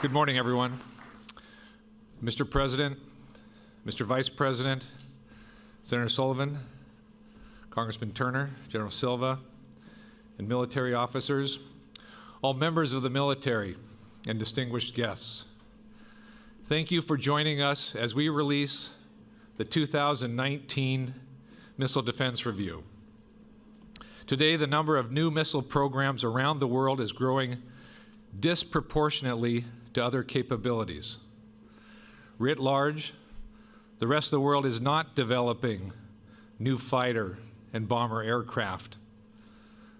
Good morning, everyone. Mr. President, Mr. Vice President, Senator Sullivan, Congressman Turner, General Silva, and military officers, all members of the military, and distinguished guests. Thank you for joining us as we release the 2019 Missile Defense Review. Today, the number of new missile programs around the world is growing disproportionately to other capabilities. Writ large, the rest of the world is not developing new fighter and bomber aircraft.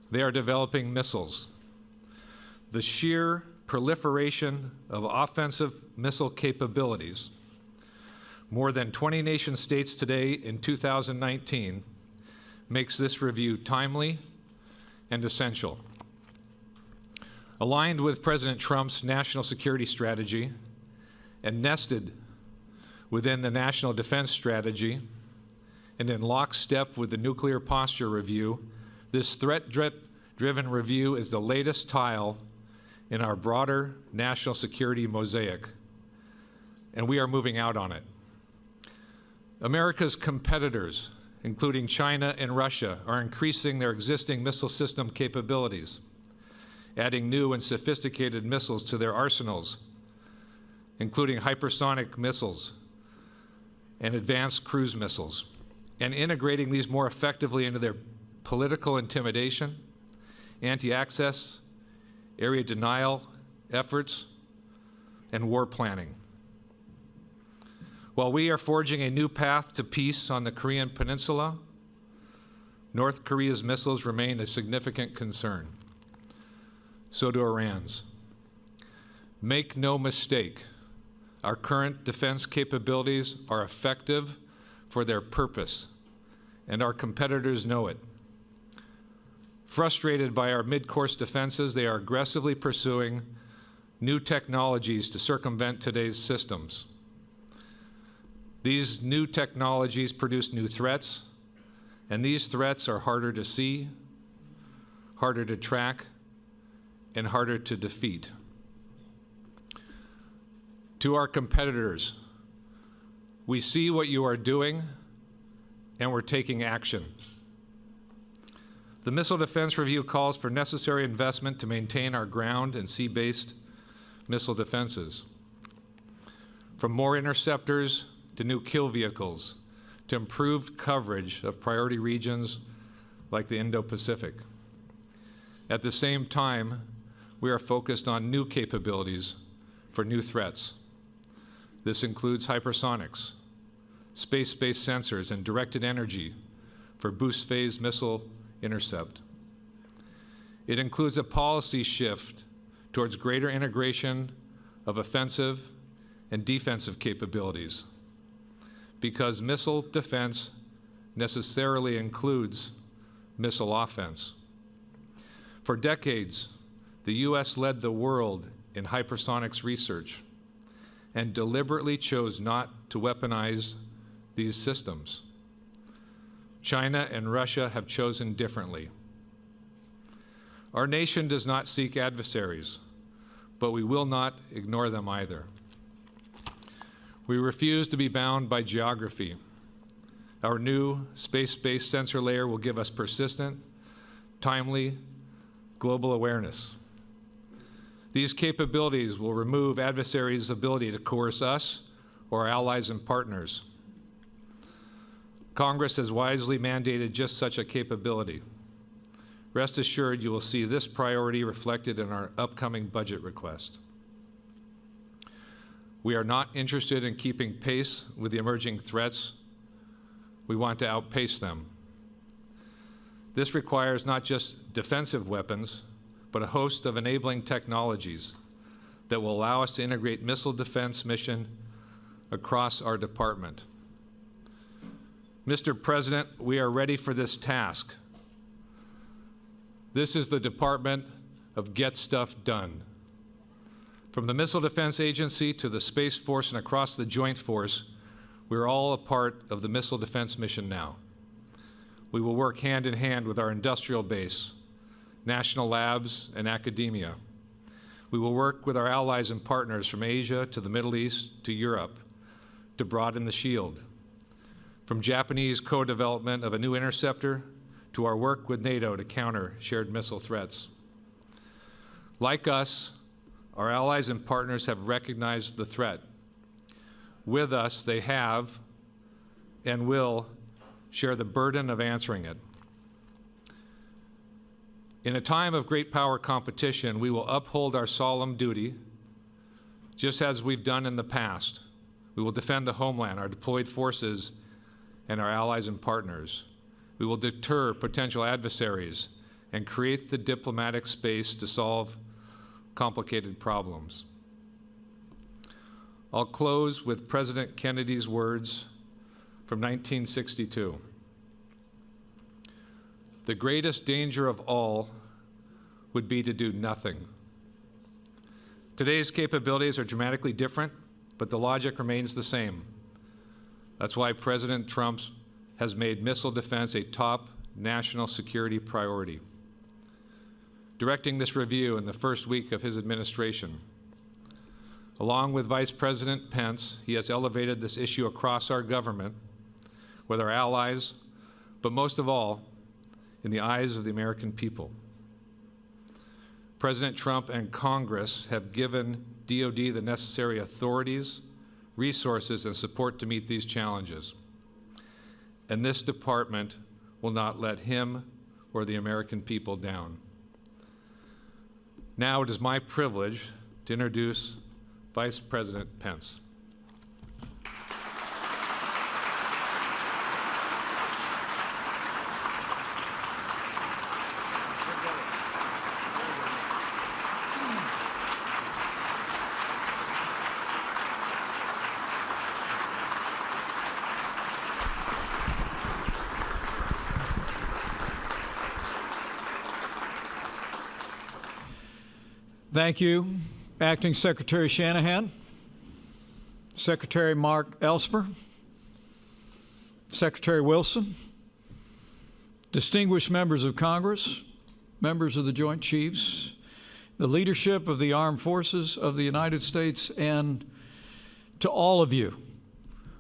They are developing missiles. The sheer proliferation of offensive missile capabilities, more than 20 nation states today in 2019, makes this review timely and essential. Aligned with President Trump's national security strategy and nested within the National Defense Strategy and in lockstep with the Nuclear Posture Review, this threat-driven review is the latest tile in our broader national security mosaic, and we are moving out on it. America's competitors, including China and Russia, are increasing their existing missile system capabilities, adding new and sophisticated missiles to their arsenals, including hypersonic missiles and advanced cruise missiles, and integrating these more effectively into their political intimidation, anti-access, area denial efforts, and war planning. While we are forging a new path to peace on the Korean Peninsula, North Korea's missiles remain a significant concern. So do Iran's. Make no mistake, our current defense capabilities are effective for their purpose, and our competitors know it. Frustrated by our mid-course defenses, they are aggressively pursuing new technologies to circumvent today's systems. These new technologies produce new threats, and these threats are harder to see, harder to track, and harder to defeat. To our competitors, we see what you are doing, and we're taking action. The Missile Defense Review calls for necessary investment to maintain our ground and sea-based missile defenses. From more interceptors to new kill vehicles, to improved coverage of priority regions like the Indo-Pacific. At the same time, we are focused on new capabilities for new threats. This includes hypersonics, space-based sensors, and directed energy for boost phase missile intercept. It includes a policy shift towards greater integration of offensive and defensive capabilities, because missile defense necessarily includes missile offense. For decades, the U.S. led the world in hypersonics research and deliberately chose not to weaponize these systems. China and Russia have chosen differently. Our nation does not seek adversaries, but we will not ignore them either. We refuse to be bound by geography. Our new space-based sensor layer will give us persistent, timely, global awareness. These capabilities will remove adversaries' ability to coerce us or our allies and partners. Congress has wisely mandated just such a capability. Rest assured you will see this priority reflected in our upcoming budget request. We are not interested in keeping pace with the emerging threats. We want to outpace them. This requires not just defensive weapons, but a host of enabling technologies that will allow us to integrate missile defense mission across our department. Mr. President, we are ready for this task. This is the Department of Get Stuff Done. From the Missile Defense Agency to the Space Force and across the Joint Force, we are all a part of the missile defense mission now. We will work hand in hand with our industrial base, national labs, and academia. We will work with our allies and partners from Asia to the Middle East to Europe to broaden the shield. From Japanese co-development of a new interceptor to our work with NATO to counter shared missile threats. Like us, our allies and partners have recognized the threat. With us, they have and will share the burden of answering it. In a time of great power competition, we will uphold our solemn duty, just as we've done in the past. We will defend the homeland, our deployed forces, and our allies and partners. We will deter potential adversaries and create the diplomatic space to solve complicated problems. I'll close with President Kennedy's words from 1962. The greatest danger of all would be to do nothing. Today's capabilities are dramatically different, but the logic remains the same. That's why President Trump has made missile defense a top national security priority. Directing this review in the first week of his administration, along with Vice President Pence, he has elevated this issue across our government, with our allies, but most of all, in the eyes of the American people. President Trump and Congress have given DoD the necessary authorities, resources, and support to meet these challenges. And this department will not let him or the American people down. Now it is my privilege to introduce Vice President Pence. Thank you, Acting Secretary Shanahan, Secretary Mark Esper, Secretary Wilson, distinguished members of Congress, members of the Joint Chiefs, the leadership of the Armed Forces of the United States, and to all of you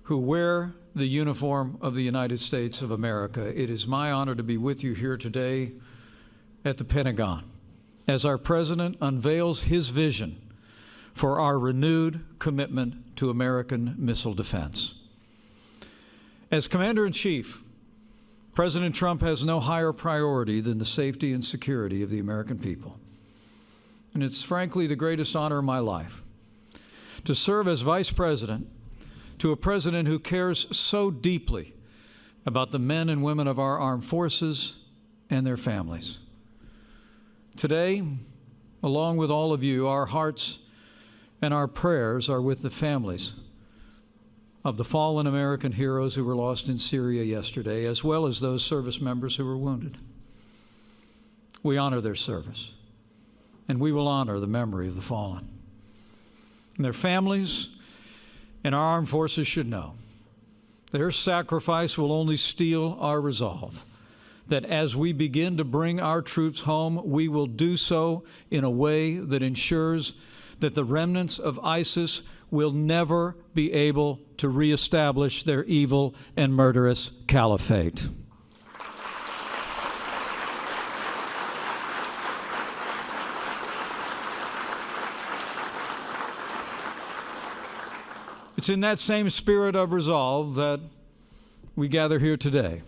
who wear the uniform of the United States of America. It is my honor to be with you here today at the Pentagon as our President unveils his vision for our renewed commitment to American missile defense. As Commander-in-Chief, President Trump has no higher priority than the safety and security of the American people. And it's frankly the greatest honor of my life to serve as Vice President to a President who cares so deeply about the men and women of our armed forces and their families. Today, along with all of you, our hearts and our prayers are with the families of the fallen American heroes who were lost in Syria yesterday, as well as those service members who were wounded. We honor their service, and we will honor the memory of the fallen. And their families and our armed forces should know their sacrifice will only steel our resolve that as we begin to bring our troops home, we will do so in a way that ensures that the remnants of ISIS will never be able to reestablish their evil and murderous caliphate. It's in that same spirit of resolve that we gather here today.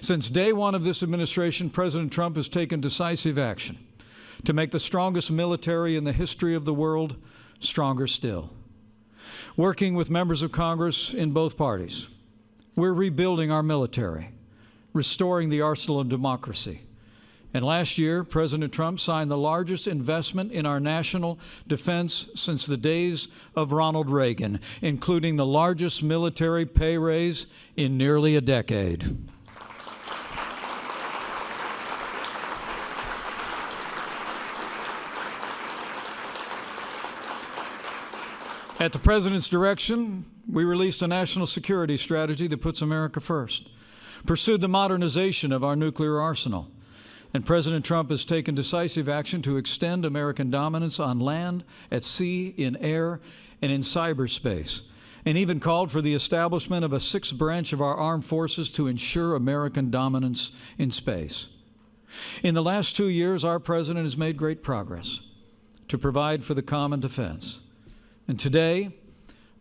Since day one of this administration, President Trump has taken decisive action to make the strongest military in the history of the world stronger still. Working with members of Congress in both parties, we're rebuilding our military, restoring the arsenal of democracy. And last year, President Trump signed the largest investment in our national defense since the days of Ronald Reagan, including the largest military pay raise in nearly a decade. At the President's direction, we released a national security strategy that puts America first, pursued the modernization of our nuclear arsenal, And President Trump has taken decisive action to extend American dominance on land, at sea, in air, and in cyberspace, and even called for the establishment of a sixth branch of our armed forces to ensure American dominance in space. In the last 2 years, our president has made great progress to provide for the common defense. And today,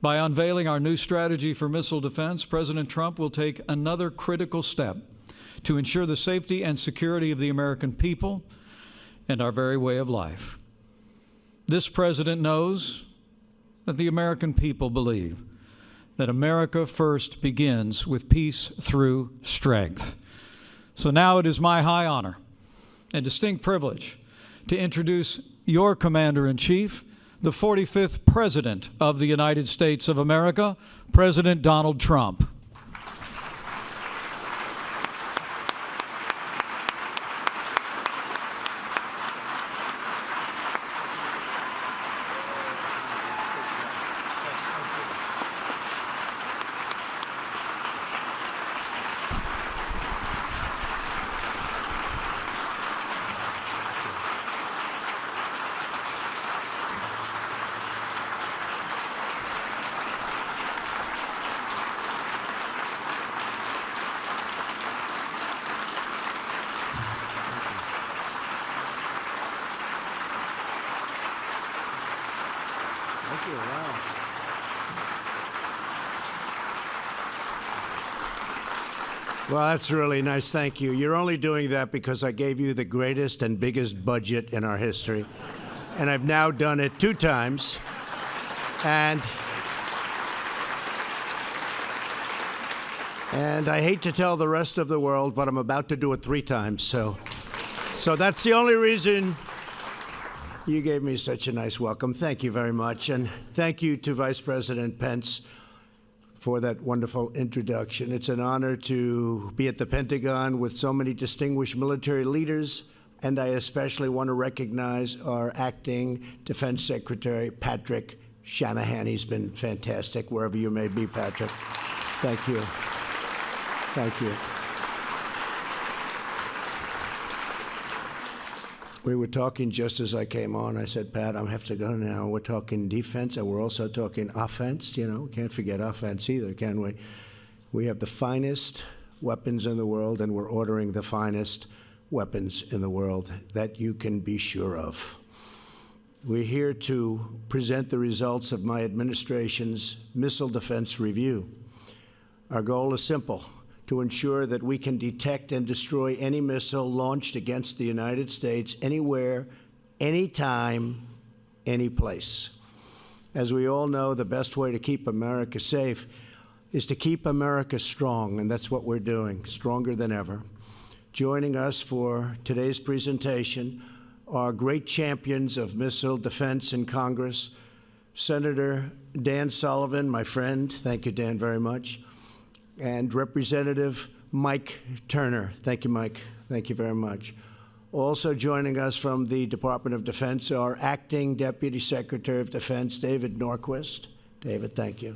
by unveiling our new strategy for missile defense, President Trump will take another critical step to ensure the safety and security of the American people and our very way of life. This president knows that the American people believe that America first begins with peace through strength. So now it is my high honor and distinct privilege to introduce your Commander-in-Chief, the 45th President of the United States of America, President Donald Trump. Well, that's really nice. Thank you. You're only doing that because I gave you the greatest and biggest budget in our history. And I've now done it 2 times. And I hate to tell the rest of the world, but I'm about to do it 3 times. So that's the only reason you gave me such a nice welcome. Thank you very much. And thank you to Vice President Pence for that wonderful introduction. It's an honor to be at the Pentagon with so many distinguished military leaders, and I especially want to recognize our acting Defense Secretary, Patrick Shanahan. He's been fantastic, wherever you may be, Patrick. Thank you. Thank you. We were talking just as I came on. I said, Pat, I have to go now. We're talking defense, and we're also talking offense. You know, we can't forget offense either, can we? We have the finest weapons in the world, and we're ordering the finest weapons in the world that you can be sure of. We're here to present the results of my administration's missile defense review. Our goal is simple: to ensure that we can detect and destroy any missile launched against the United States anywhere, anytime, any place. As we all know, the best way to keep America safe is to keep America strong, and that's what we're doing, stronger than ever. Joining us for today's presentation are great champions of missile defense in Congress, Senator Dan Sullivan, my friend. Thank you, Dan, very much. And Representative Mike Turner. Thank you, Mike. Thank you very much. Also joining us from the Department of Defense are Acting Deputy Secretary of Defense David Norquist. David, thank you.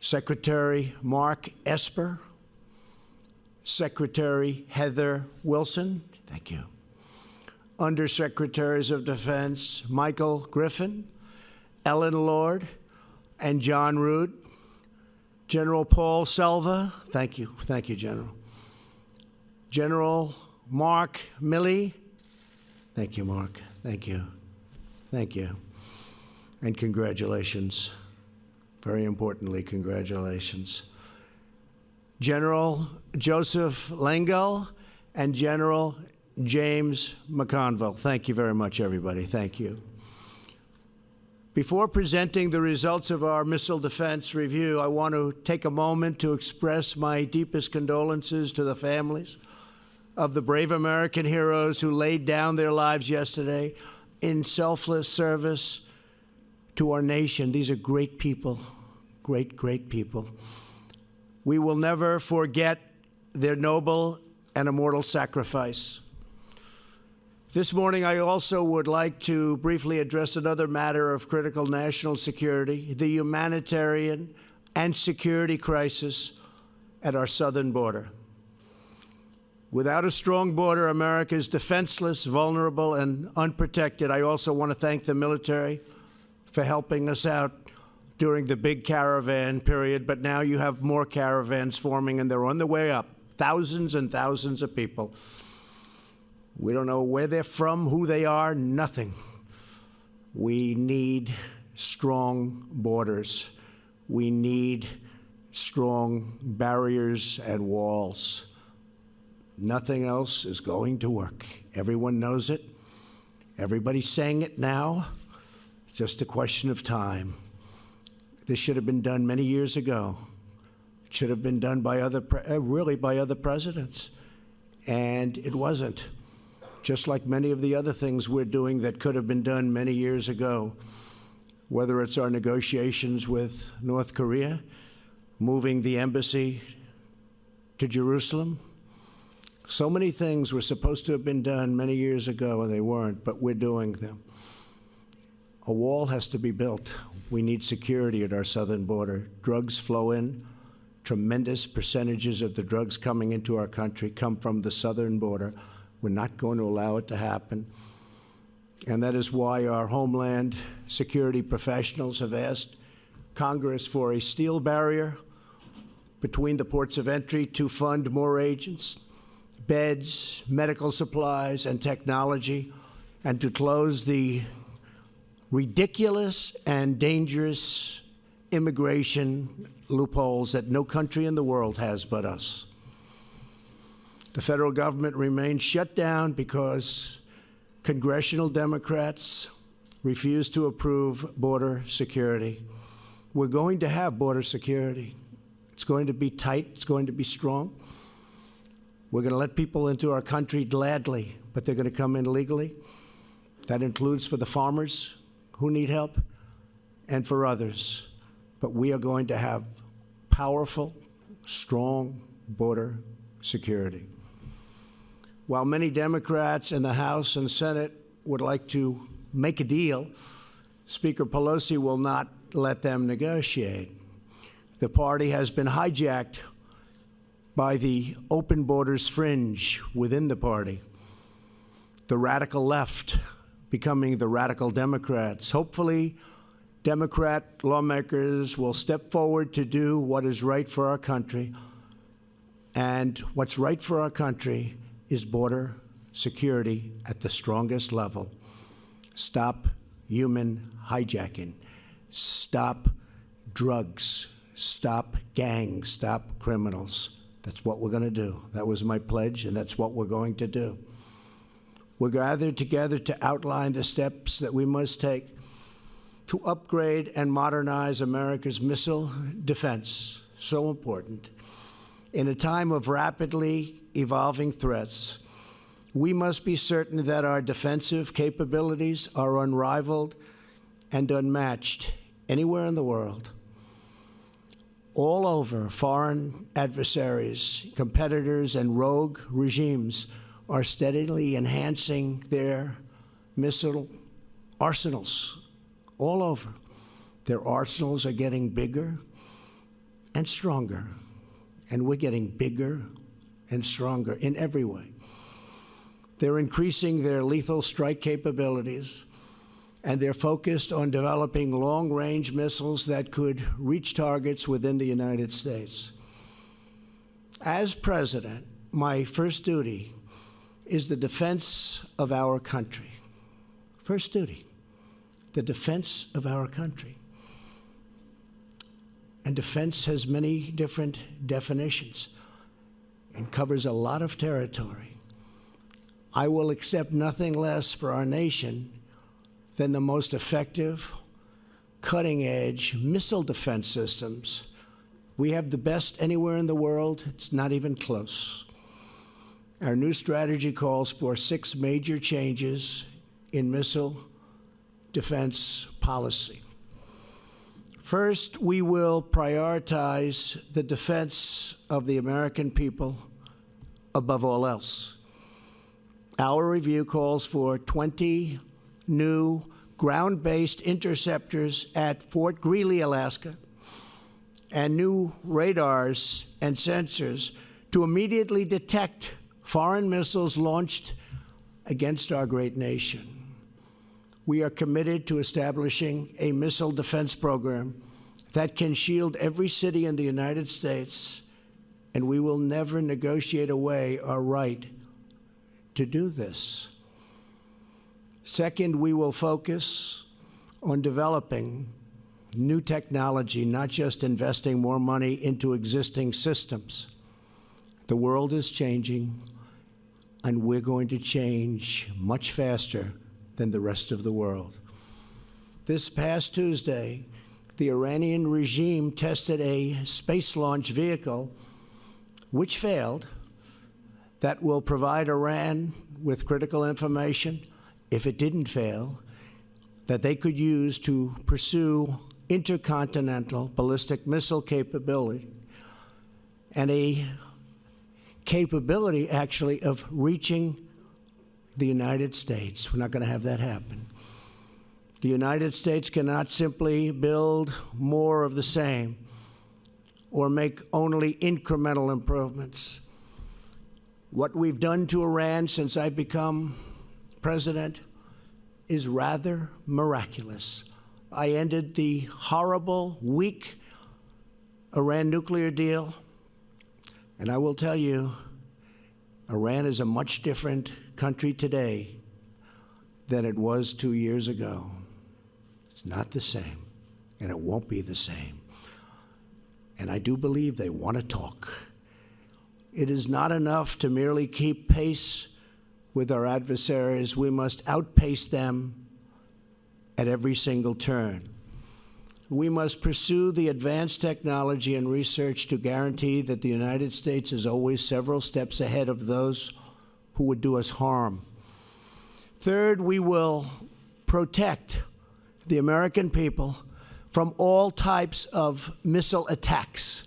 Secretary Mark Esper. Secretary Heather Wilson. Thank you. Undersecretaries of Defense Michael Griffin, Ellen Lord, and John Rood. General Paul Selva, thank you. Thank you, General. General Mark Milley, thank you, Mark. Thank you. Thank you. And congratulations. Very importantly, congratulations. General Joseph Lengyel and General James McConville. Thank you very much, everybody. Thank you. Before presenting the results of our missile defense review, I want to take a moment to express my deepest condolences to the families of the brave American heroes who laid down their lives yesterday in selfless service to our nation. These are great people, great, great people. We will never forget their noble and immortal sacrifice. This morning, I also would like to briefly address another matter of critical national security, the humanitarian and security crisis at our southern border. Without a strong border, America is defenseless, vulnerable, and unprotected. I also want to thank the military for helping us out during the big caravan period, but now you have more caravans forming, and they're on the way up. Thousands and thousands of people. We don't know where they're from, who they are, nothing. We need strong borders. We need strong barriers and walls. Nothing else is going to work. Everyone knows it. Everybody's saying it now. It's just a question of time. This should have been done many years ago. It should have been done by really by other presidents. And it wasn't. Just like many of the other things we're doing that could have been done many years ago, whether it's our negotiations with North Korea, moving the embassy to Jerusalem. So many things were supposed to have been done many years ago, and they weren't, but we're doing them. A wall has to be built. We need security at our southern border. Drugs flow in. Tremendous percentages of the drugs coming into our country come from the southern border. We're not going to allow it to happen. And that is why our Homeland Security professionals have asked Congress for a steel barrier between the ports of entry to fund more agents, beds, medical supplies, and technology, and to close the ridiculous and dangerous immigration loopholes that no country in the world has but us. The federal government remains shut down because congressional Democrats refuse to approve border security. We're going to have border security. It's going to be tight. It's going to be strong. We're going to let people into our country gladly, but they're going to come in legally. That includes for the farmers who need help and for others. But we are going to have powerful, strong border security. While many Democrats in the House and Senate would like to make a deal, Speaker Pelosi will not let them negotiate. The party has been hijacked by the open borders fringe within the party, the radical left becoming the radical Democrats. Hopefully, Democrat lawmakers will step forward to do what is right for our country. And what's right for our country is border security at the strongest level. Stop human hijacking. Stop drugs. Stop gangs. Stop criminals. That's what we're going to do. That was my pledge, and that's what we're going to do. We're gathered together to outline the steps that we must take to upgrade and modernize America's missile defense. So important. In a time of rapidly evolving threats, we must be certain that our defensive capabilities are unrivaled and unmatched anywhere in the world. All over, foreign adversaries, competitors, and rogue regimes are steadily enhancing their missile arsenals all over. Their arsenals are getting bigger and stronger, and we're getting bigger and stronger in every way. They're increasing their lethal strike capabilities, and they're focused on developing long-range missiles that could reach targets within the United States. As president, my first duty is the defense of our country. First duty, the defense of our country. And defense has many different definitions and covers a lot of territory. I will accept nothing less for our nation than the most effective, cutting-edge missile defense systems. We have the best anywhere in the world. It's not even close. Our new strategy calls for 6 major changes in missile defense policy. First, we will prioritize the defense of the American people above all else. Our review calls for 20 new ground-based interceptors at Fort Greely, Alaska, and new radars and sensors to immediately detect foreign missiles launched against our great nation. We are committed to establishing a missile defense program that can shield every city in the United States, and we will never negotiate away our right to do this. Second, we will focus on developing new technology, not just investing more money into existing systems. The world is changing, and we're going to change much faster than the rest of the world. This past Tuesday, the Iranian regime tested a space launch vehicle which failed that will provide Iran with critical information, if it didn't fail, that they could use to pursue intercontinental ballistic missile capability, and a capability actually of reaching the United States. We're not going to have that happen. The United States cannot simply build more of the same or make only incremental improvements. What we've done to Iran since I've become president is rather miraculous. I ended the horrible, weak Iran nuclear deal, and I will tell you, Iran is a much different country today than it was 2 years ago. It's not the same, and it won't be the same. And I do believe they want to talk. It is not enough to merely keep pace with our adversaries. We must outpace them at every single turn. We must pursue the advanced technology and research to guarantee that the United States is always several steps ahead of those who would do us harm. Third, we will protect the American people from all types of missile attacks.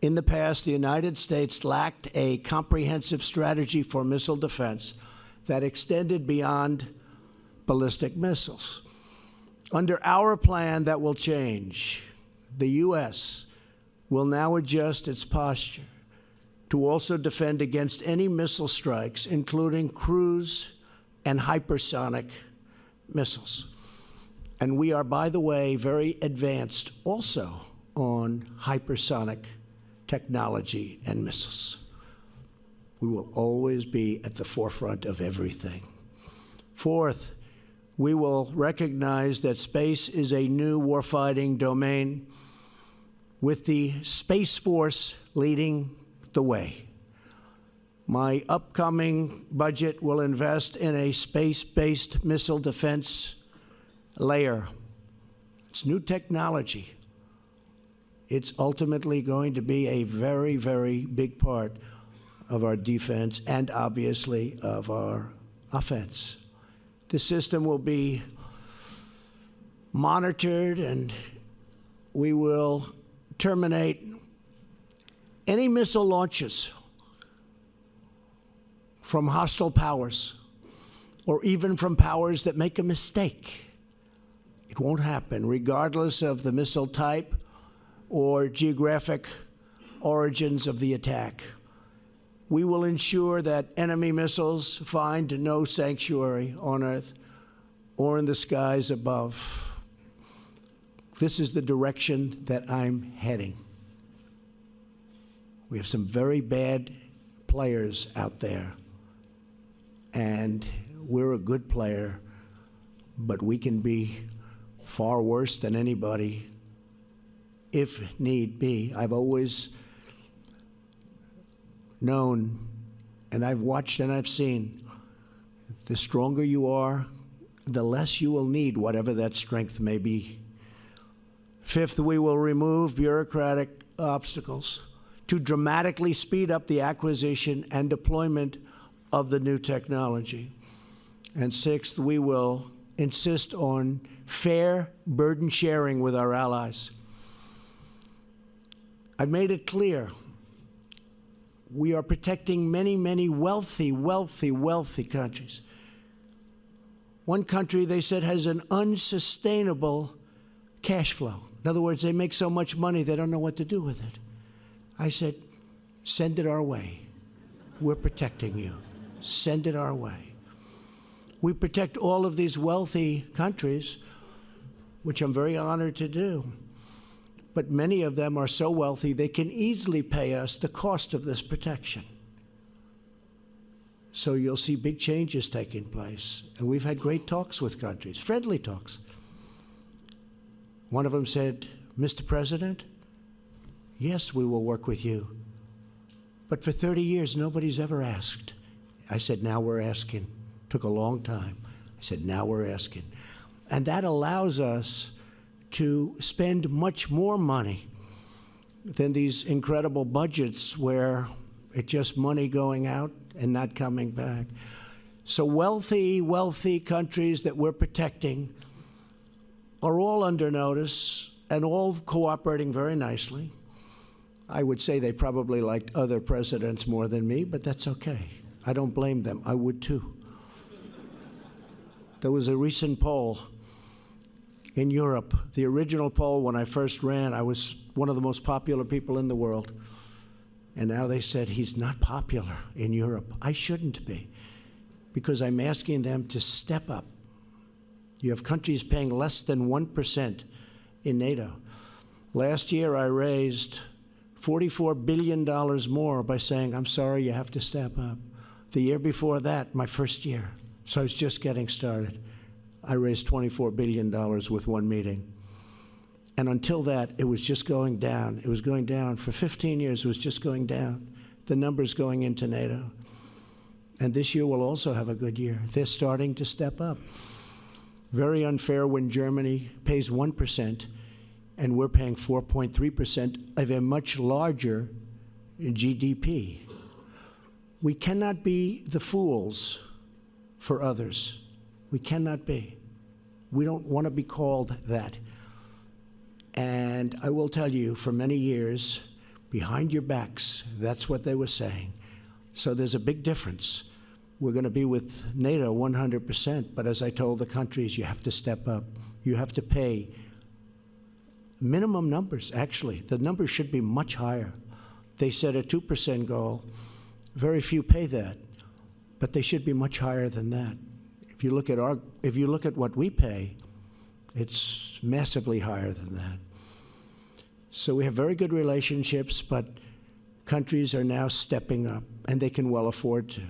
In the past, the United States lacked a comprehensive strategy for missile defense that extended beyond ballistic missiles. Under our plan, that will change. The U.S. will now adjust its posture to also defend against any missile strikes, including cruise and hypersonic missiles. And we are, by the way, very advanced also on hypersonic technology and missiles. We will always be at the forefront of everything. Fourth, we will recognize that space is a new warfighting domain, with the Space Force leading the way. My upcoming budget will invest in a space-based missile defense layer. It's new technology. It's ultimately going to be a very, very big part of our defense and obviously of our offense. The system will be monitored, and we will terminate any missile launches from hostile powers or even from powers that make a mistake. It won't happen, regardless of the missile type or geographic origins of the attack. We will ensure that enemy missiles find no sanctuary on Earth or in the skies above. This is the direction that I'm heading. We have some very bad players out there, and we're a good player, but we can be far worse than anybody if need be. I've always known, and I've watched and I've seen, the stronger you are, the less you will need whatever that strength may be. Fifth, we will remove bureaucratic obstacles to dramatically speed up the acquisition and deployment of the new technology. And sixth, we will insist on fair burden sharing with our allies. I've made it clear we are protecting many, many wealthy countries. One country, they said, has an unsustainable cash flow. In other words, they make so much money they don't know what to do with it. I said, send it our way. we're protecting you. Send it our way. We protect all of these wealthy countries, which I'm very honored to do. But many of them are so wealthy they can easily pay us the cost of this protection. So you'll see big changes taking place. And we've had great talks with countries, friendly talks. One of them said, Mr. President, yes, we will work with you. But for 30 years, nobody's ever asked. I said, now we're asking. Took a long time. I said, now we're asking. And that allows us to spend much more money than these incredible budgets where it's just money going out and not coming back. So wealthy countries that we're protecting are all under notice and all cooperating very nicely. I would say they probably liked other presidents more than me, but that's okay. I don't blame them. I would too. There was a recent poll in Europe. The original poll, when I first ran, I was one of the most popular people in the world. And now they said he's not popular in Europe. I shouldn't be, because I'm asking them to step up. You have countries paying less than 1% in NATO. Last year, I raised $44 billion more by saying, I'm sorry, you have to step up. The year before that, my first year, so I was just getting started, I raised $24 billion with one meeting. And until that, it was just going down. It was going down. For 15 years, it was just going down. The numbers going into NATO. And this year will also have a good year. They're starting to step up. Very unfair when Germany pays 1%, and we're paying 4.3% of a much larger GDP. We cannot be the fools for others. We cannot be. We don't want to be called that. And I will tell you, for many years, behind your backs, that's what they were saying. So there's a big difference. We're going to be with NATO 100%, but as I told the countries, you have to step up. You have to pay minimum numbers, actually. The numbers should be much higher. They set a 2% goal. Very few pay that, but they should be much higher than that. If you look at what we pay, it's massively higher than that. So we have very good relationships, but countries are now stepping up, and they can well afford to.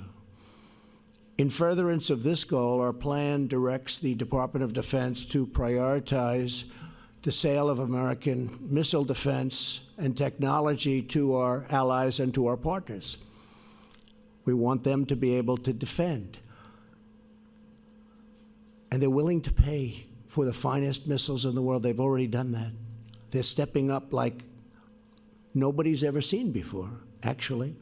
In furtherance of this goal, our plan directs the Department of Defense to prioritize the sale of American missile defense and technology to our allies and to our partners. We want them to be able to defend. And they're willing to pay for the finest missiles in the world. They've already done that. They're stepping up like nobody's ever seen before, actually.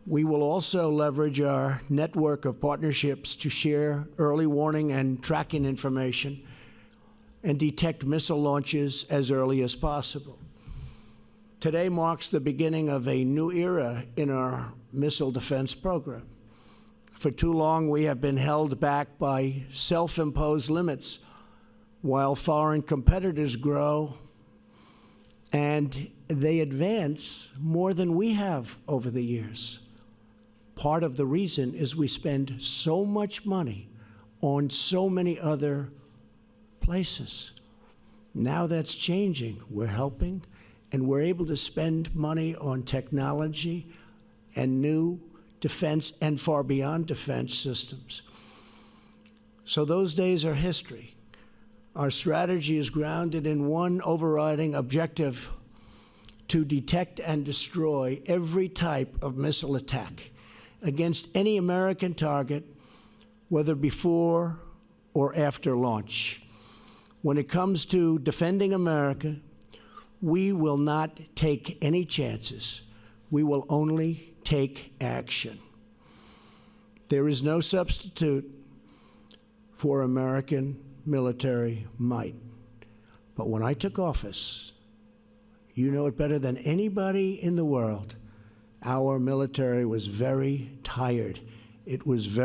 We will also leverage our network of partnerships to share early warning and tracking information and detect missile launches as early as possible. Today marks the beginning of a new era in our missile defense program. For too long, we have been held back by self-imposed limits while foreign competitors grow and they advance more than we have over the years. Part of the reason is we spend so much money on so many other places. Now that's changing. We're helping, and we're able to spend money on technology and new defense and far beyond defense systems. So those days are history. Our strategy is grounded in one overriding objective: to detect and destroy every type of missile attack against any American target, whether before or after launch. When it comes to defending America, we will not take any chances. We will only take action. There is no substitute for American military might. But when I took office, you know it better than anybody in the world, our military was very tired. It was very